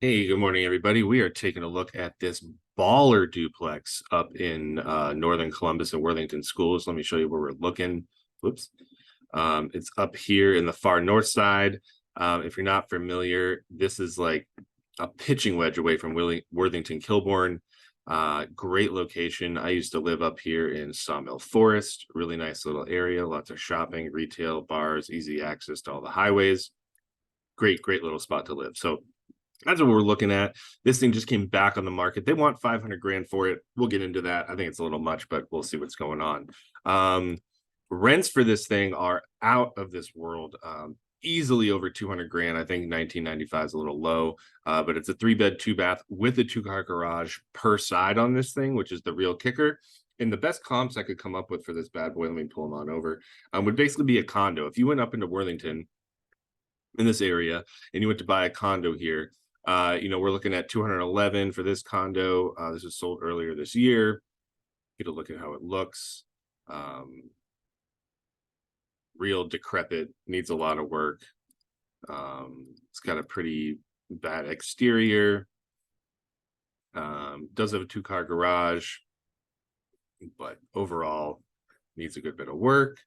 Hey, good morning, everybody. We are taking a look at this baller duplex up in northern Columbus and Worthington schools. Let me show you where we're looking. Whoops. It's up here in the far north side. If you're not familiar, this is like a pitching wedge away from Worthington Kilbourne. Great location. I used to live up here in Sawmill Forest. Really nice little area. Lots of shopping, retail, bars, easy access to all the highways. Great little spot to live. So that's what we're looking at. This thing just came back on the market. They want 500 grand for it. We'll get into that. I think it's a little much, but we'll see what's going on. Rents for this thing are out of this world. Easily over 200 grand. I think 1995 is a little low, but it's a 3-bed, 2-bath with a 2-car garage per side on this thing, which is the real kicker. And the best comps I could come up with for this bad boy, let me pull them on over, would basically be a condo. If you went up into Worthington in this area and you went to buy a condo here, we're looking at 211 for this condo. This was sold earlier this year. Get a look at how it looks. Real decrepit, needs a lot of work. It's got a pretty bad exterior. Does have a 2-car garage, but overall needs a good bit of work.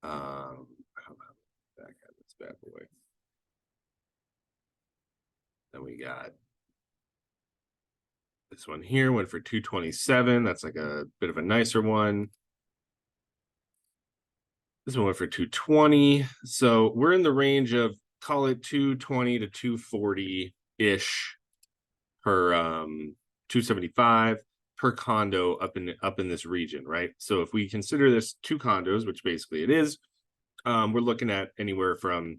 How about back at this bad boy? Then we got this one here, went for 227. That's like a bit of a nicer one. This one went for 220. So we're in the range of, call it 220 to 240-ish per 275 per condo up in this region, right? So if we consider this 2 condos, which basically it is, we're looking at anywhere from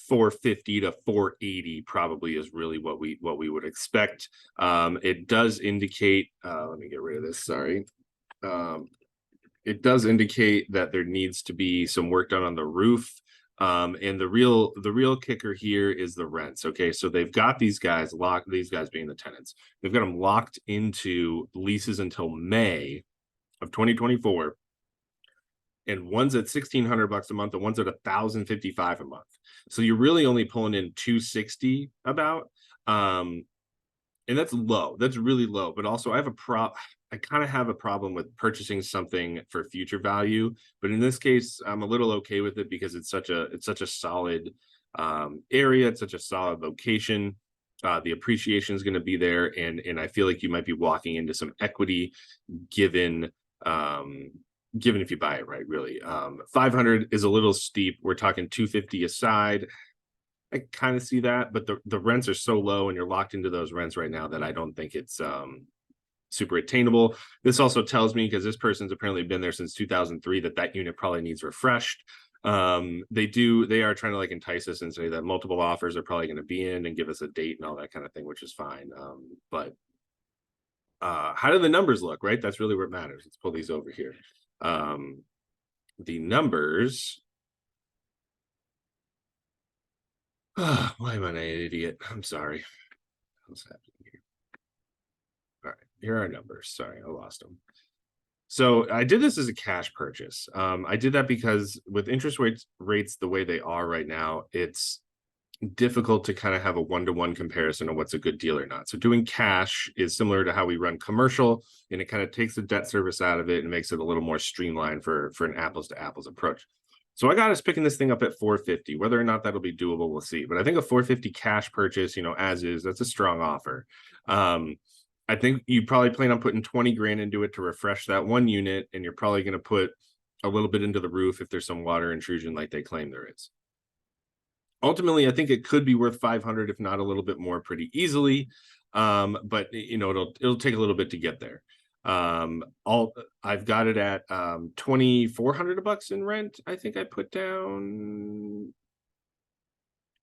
450 to 480 probably is really what we would expect. It does indicate, let me get rid of this, sorry. It does indicate that there needs to be some work done on the roof. And the real kicker here is the rents. Okay, so they've got these guys locked, these guys being the tenants, they've got them locked into leases until May of 2024. And one's at $1,600 a month, and one's at $1,055 a month. So you're really only pulling in 260 about. And that's low. That's really low. But also, I kind of have a problem with purchasing something for future value. But in this case, I'm a little okay with it because it's such a solid area. It's such a solid location. The appreciation is going to be there, and I feel like you might be walking into some equity given given if you buy it right. Really, 500 is a little steep. We're talking 250 a side. I kind of see that, but the rents are so low and you're locked into those rents right now that I don't think it's super attainable. This also tells me, because this person's apparently been there since 2003, that unit probably needs refreshed. They are trying to like entice us and say that multiple offers are probably going to be in and give us a date and all that kind of thing, which is fine. But how do the numbers look, right? That's really what matters. Let's pull these over here. The numbers. Why am I an idiot? I'm sorry. What's happening here? All right, here are our numbers. Sorry, I lost them. So I did this as a cash purchase. I did that because with interest rates the way they are right now, it's difficult to kind of have a one-to-one comparison of what's a good deal or not. So doing cash is similar to how we run commercial, and it kind of takes the debt service out of it and makes it a little more streamlined for an apples to apples approach. So I got us picking this thing up at 450. Whether or not that'll be doable, we'll see. But I think a 450 cash purchase, as is, that's a strong offer. I think you probably plan on putting 20 grand into it to refresh that one unit, and you're probably going to put a little bit into the roof if there's some water intrusion like they claim there is. Ultimately, I think it could be worth 500, if not a little bit more, pretty easily. But it'll take a little bit to get there. I've got it at $2,400 in rent. I think I put down,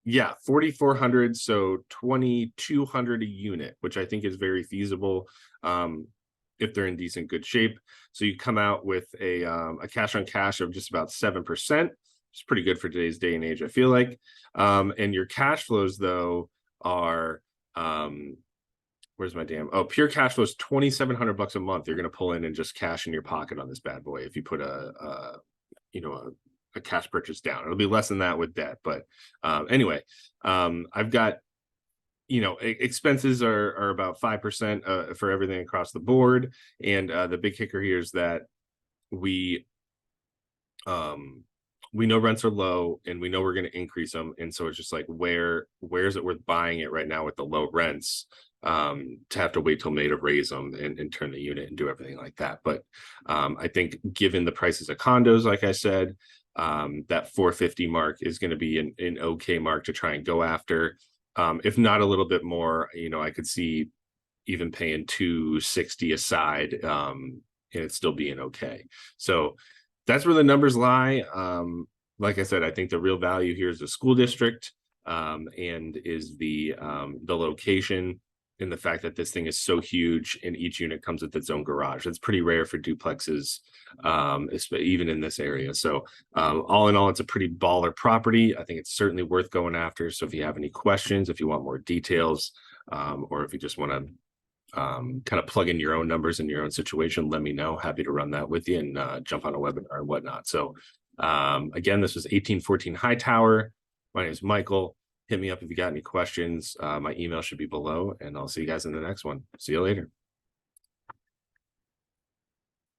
yeah, 4,400, so 2,200 a unit, which I think is very feasible if they're in decent good shape. So you come out with a cash on cash of just about 7%. It's pretty good for today's day and age, I feel like. And your cash flows though are where's my damn, pure cash flow is $2,700 a month. You're going to pull in and just cash in your pocket on this bad boy if you put a cash purchase down. It'll be less than that with debt, but anyway, I've got expenses are about 5% for everything across the board. And the big kicker here is that we know rents are low and we know we're going to increase them. And so it's just like, where is it worth buying it right now with the low rents, to have to wait till May to raise them and turn the unit and do everything like that. But I think given the prices of condos, like I said, that 450 mark is going to be an okay mark to try and go after. If not a little bit more, I could see even paying 260 aside, and it still being okay. So that's where the numbers lie. Like I said, I think the real value here is the school district, and is the location, and the fact that this thing is so huge and each unit comes with its own garage. It's pretty rare for duplexes, even in this area. So all in all, it's a pretty baller property. I think it's certainly worth going after. So if you have any questions, if you want more details, or if you just want to kind of plug in your own numbers in your own situation, let me know. Happy to run that with you and jump on a webinar or whatnot. So again, this was 1814 Hightower. My name is Michael. Hit me up if you got any questions. My email should be below, and I'll see you guys in the next one. See you later.